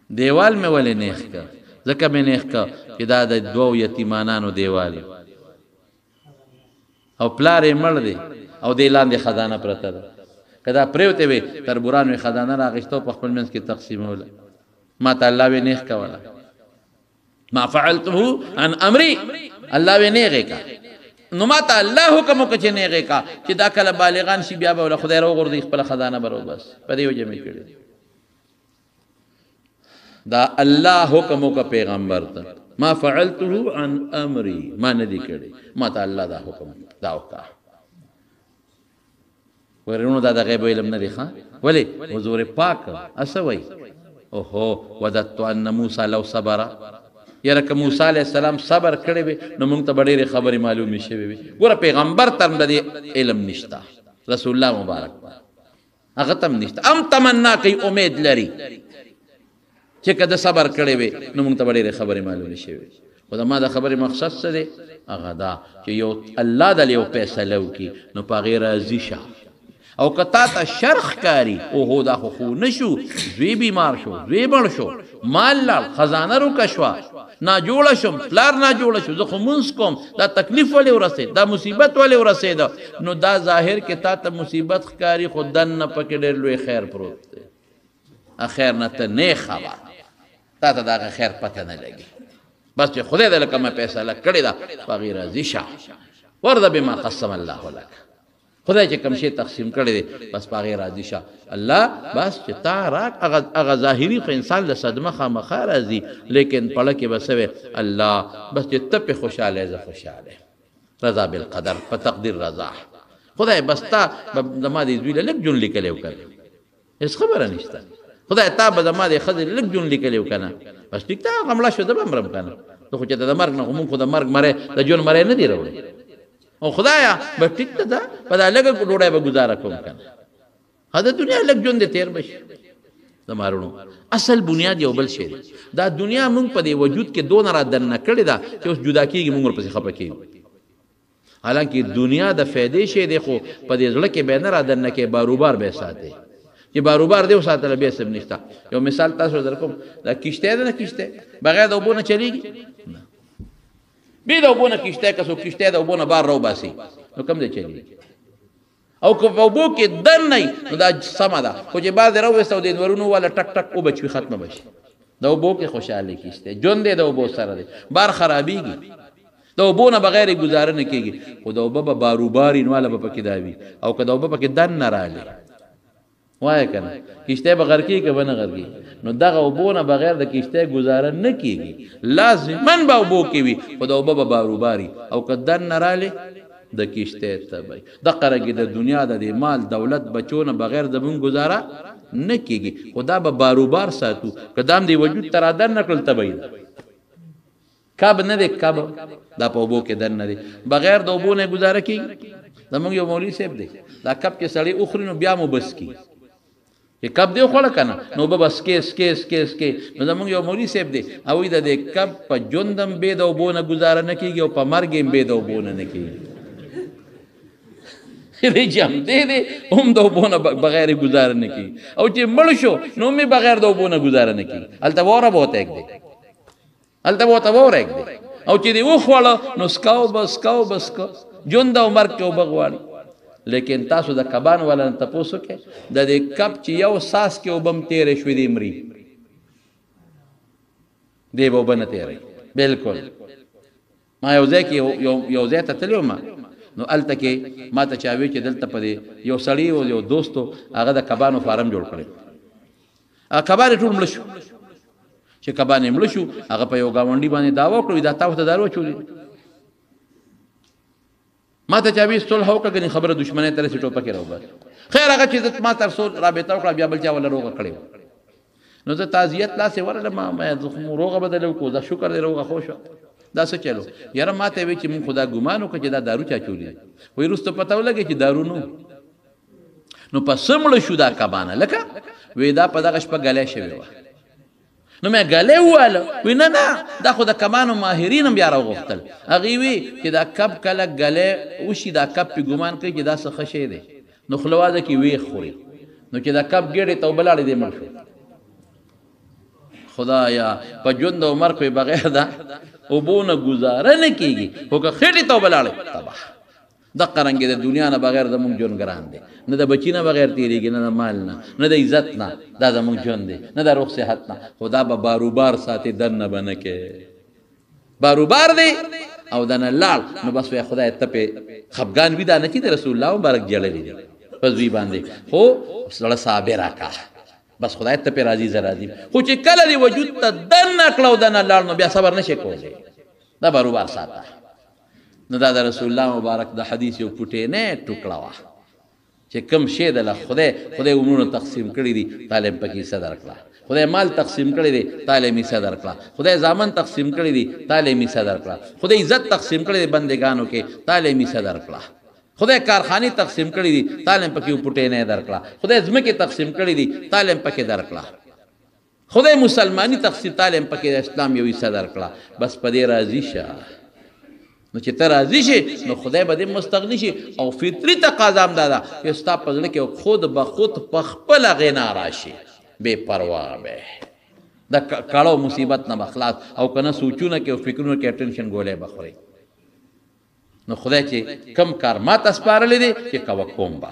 دیوال مې ولې نیخ کا ځکه مې نیخ کا چې دا د دوو یتیمانانو دیوال او پلار یې مړ دی او دې لاندې خزانه پرته ده که دا پرېوتې وې تربوران وې خزانه راغېسته په خپل منځ کې تقسیموله ما ته الله وې نیغ کوله ما فعلته عن امري الله وې نیغې کا نو ما ته الله حکم وکړه چې نیغې کا چې دا کله بالغان شي بیا به له خدای راوغورځي خپله خزانه به بس په دې وجه مې کړې دا الله حکم وکړه پیغمبر ته ما فعلته عن امري ما نه دي کړی ما ته الله دا حکم دا وکړه ورونو دا د غیب علم نه دی ښه ولې حضور پاک اسوي اوهو وددت ان موسی لو صبر یاره که موسی علیه السلام صبر کړی وي نو موږ ته به ډېرې خبرې معلومې شوې وي ګوره پیغمبر ته هم د دې علم نشته رسول الله مبارک هغه ته هم نشته ام تمنا کوي امید لري چې که د صبر کړی وي نو موږ ته به ډېرې خبرې معلومې شوې وي خو د ما د خبرې مقصد څه دی هغه دا چې یو الله دلې یو فیصله وکړي نو په هغې راضي شه او که تا ته شرخ کاری اوهو دا خو نشو زوی بیمار شو زوی مړ شو مال لاړ خزانه روکه شوه ناجوړه شم پلار ناجوړه شو زه خو مونځ کوم دا تکلیف ولې ورسېد دا مصیبت ولې ورسېده نو دا ظاهر کې تا ته مصیبت ښکاري خو دننه پکې ډېر لوی خیر پروت دی خیر نه ته نه خبر تا ته د هغه خیر پته نه لګي بس چې خدای دې لکه مې فیصله کړې ده په هغې راضي شه ورده بما قسم الله لک خدای چې کوم شی تقسیم کړی دی بس په هغې راضي شه الله بس چې تا راک هغه ظاهري خو انسان له صدمه خامخا راځي لیکن پړه کې به څه الله بس چې ته پې خوشحاله زه خوشحاله رضا بالقدر په تقدیر رضا خدای بس تا زما د زوی له لږ جون لیکلی و که نه هېڅ خبره نشته خدای تا به زما د ښځې لږ جون لیکلی و که نه بس ټیک ته هغه مړه شو زه به مرم که نه ته خو چې د مرګ نه خو مونږ خو د مرګ مری د ژوند مری نه دی راوړی او خدایا به ټیک ته ده په دا لږه ډوډۍ به ګزاره کوم که نه ها د دنیا لږ ژوند دې تېر به شي زما وروڼو اصل بنیاد یو بل شی دی دا دنیا مونږ په دې وجود کې دونه را دننه کړې ده چې اوس جدا کېږي مونږ ورپسې خفه کېږو حالانکه دنیا د فایدې شی دی خو په دې زړه کې به نه را دننه کې باروبار به ساتي چې باروبار دی وساتله بیا څه نشته یو مثال تاسو در کوم دا کښتۍ ده نه کښتۍ بغیر د اوبو نه چلېږي بې د اوبو نه کښتۍ که څوک کښتۍ د اوبو نه بار راوباسي نو کوم ځای چلېږي او که په اوبو کې دننه نو دا سمه ده خو چې بار دې راوویسته او د انورونو والا ټک ټک وبه چې ختمه به شي د اوبو کې خوشحالي کښتۍ ژوند دی د اوبو سره دی بار خرابېږي د اوبو نه بغیر یې ګزاره نه کېږي خو د اوبه به باروباري نو والا به پکې دا وي او که د اوبه پکې دننه رالي وایه که نه کښتۍ به غرقېږي که به نه غرقېږي نو دغه اوبو نه بغیر د کښتۍ ګزاره نه کېږي لازما به اوبو کې وي خو د اوبه به باروباري او که دننه رالې د کښتۍ تبی دقه رنګې د دنیا د دې مال دولت بچو نه بغیر زمونږ ګزاره نه کېږي خو دا به باروبار ساتو که دا هم دې وجود ته را دننه کړل تبی ده کب نه دی کب دا په اوبو کې دننه دی بغیر د اوبو نه ګزاره کېږي زمونږ یو مولوي صاحب دی دا کب چې سړی وخوري نو بیا مو بس کېږي چې کب دی خوړه که نه نو به بس کې نو زمونږ یو مولوي صاحب دی هغوی د دې کب په ژوند هم بې د اوبو نه ګزاره نه کېږي او په مرګ هم بې د اوبو نه کېږي دی چې همدې دی هم د اوبو نه بغیر یې ګزاره نه کېږي او چې مړ شو نو هم یې بغیر د اوبو نه ګزاره نه کېږي هلته واوره به ورته ایږدي هلته به ورته واوره ایږدي او چې دې وخوړه نو سکاو به ژوند او مرګ کې اوبه غواړي لیکن تاسو د کبانو والا نه تپوس وکړئ د دې کب چې یو ساس کې اوبه هم تېرې شوې دي مري دی به اوبه نه تېروي بلکل ما یو ځای کې یو ځای ته تللی وم نو هلته کې ما ته چا وی چې دلته په دې یو سړي و یو دوست و هغه د کبانو فارم جوړ کړی کبان یې ټول مړه شو چې کبان یې مړه شو هغه په یو ګاونډي باندې دعوا وکړو دا تا ورته دارو اچولي ما ته چا وی صلح وکړه ګنې خبره دشمنۍ ته رسې ټوپکې راوباسي خیر هغه چې ما تر څو رابطه وکړه بیا بل چا ولا روغه کړې نو زه تعزیت لاسې ورلم روغه به دله وکړو دا شکر دی روغه خو شوه دا څه چلو یاره ما ته وی چې مونږ خو دا ګمان وکړه چې دا دارو چا چولي وایي وروسته پته ولګې چې دارو نو په څه مړه شو دا کبانه لکه وی دا په دغه شپه ګلی شوې وه نو مې ګلی وواله وی نه دا خو د کبانو ماهرین هم بیا راوغوښتل هغې وی چې دا کب کله ګلی وشي دا کب پې ګمان کوي چې دا څه ښه شی دی نو خوله وازه کې ویښ خوري نو چې دا کب ګېډې ته اوبه لاړې دی مړ شو خدایا په ژوند او مرګ پې بغیر دا اوبو نه ګزاره نه کېږي خو که خېټې ته اوبه لاړې تباه دغه رنګ د دنیا نه بغیر زمونږ ژوند ګران دی، نه د بچی نه بغیر تېرېږي، نه د مال نه، نه د عزت نه، دا زمونږ ژوند دی، نه د روغ صحت نه. خو دا به باروبار ساتي، دننه به نه کې باروبار دی او دنه لاړ نو بس وایي خدای ته پې خفګان وي. دا نه چې د رسول الله مبارک جړلې دي په زوی باندې، خو زړه صابره کا بس خدای ته پې راضي زه راضي. خو چې کله دې وجود ته دننه کړه او دنه لاړ نو بیا صبر نه شي کولی، دا باروبار ساته. نو دا د رسول الله مبارک د حدیث یو پټینه ټوکړه وه چې کوم شی د خدای عمرونه تقسیم کړي دي، تعالی پکې حصه درکړه. خدای مال تقسیم کړی دی، تعالی می حصه درکړه. خدای زامن تقسیم کړی دی، تعالی می حصه درکړه. خدای عزت تقسیم کړی دی بندگانو کې، تعالی می حصه درکړه. خدای کارخانه تقسیم کړی دی، تعالی پکې پټینه درکړه. خدای ځمکه تقسیم کړی دی، تعالی پکې درکړه. خدای مسلمانی تقسیم، تعالی پکې اسلام یو حصه درکړه. بس په دې راضي شه. نو چې ته راضي شي نو خدای به دې مستغني شي. او فطري تقاضا هم دا ده چې ستا په زړه کې خود به خود په خپله غنا راشي، بے پروا به د کړو مصیبت نه بخلاص، او کنه سوچونه کې او فکرونه کې ټینشن ګولې بخوري. نو خدای چې کم کار ما ته سپارلی دی چې کوه کوم به،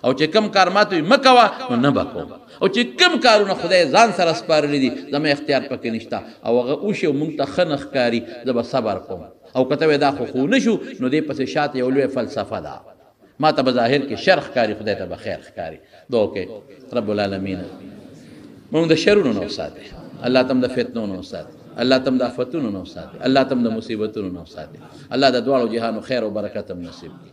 او چې کم کار ما ته مه کوه نو نه به کوم. او چې کم کارونه خدای ځان سره سپارلی دي زما اختیار پکې نشته، او هغه وشي او مونږ ته ښه نه ښکاري، زه به صبر کوم. او که ته وایې دا خو نه شو نو دې پسې شاته یو لویه فلسفه ده. ما ته به ظاهر کې شر ښکاري، خدای ته به خیر ښکاري. دعا وکړئ رب العالمین مونږ د شرونو نه وساتي، الله تم د فتنو نه وساتي، الله تم د آفتونو نه وساتي، الله تم د مصیبتونو نه وساتي. الله د دواړو جهانو خیر او برکت هم نصیب کړي.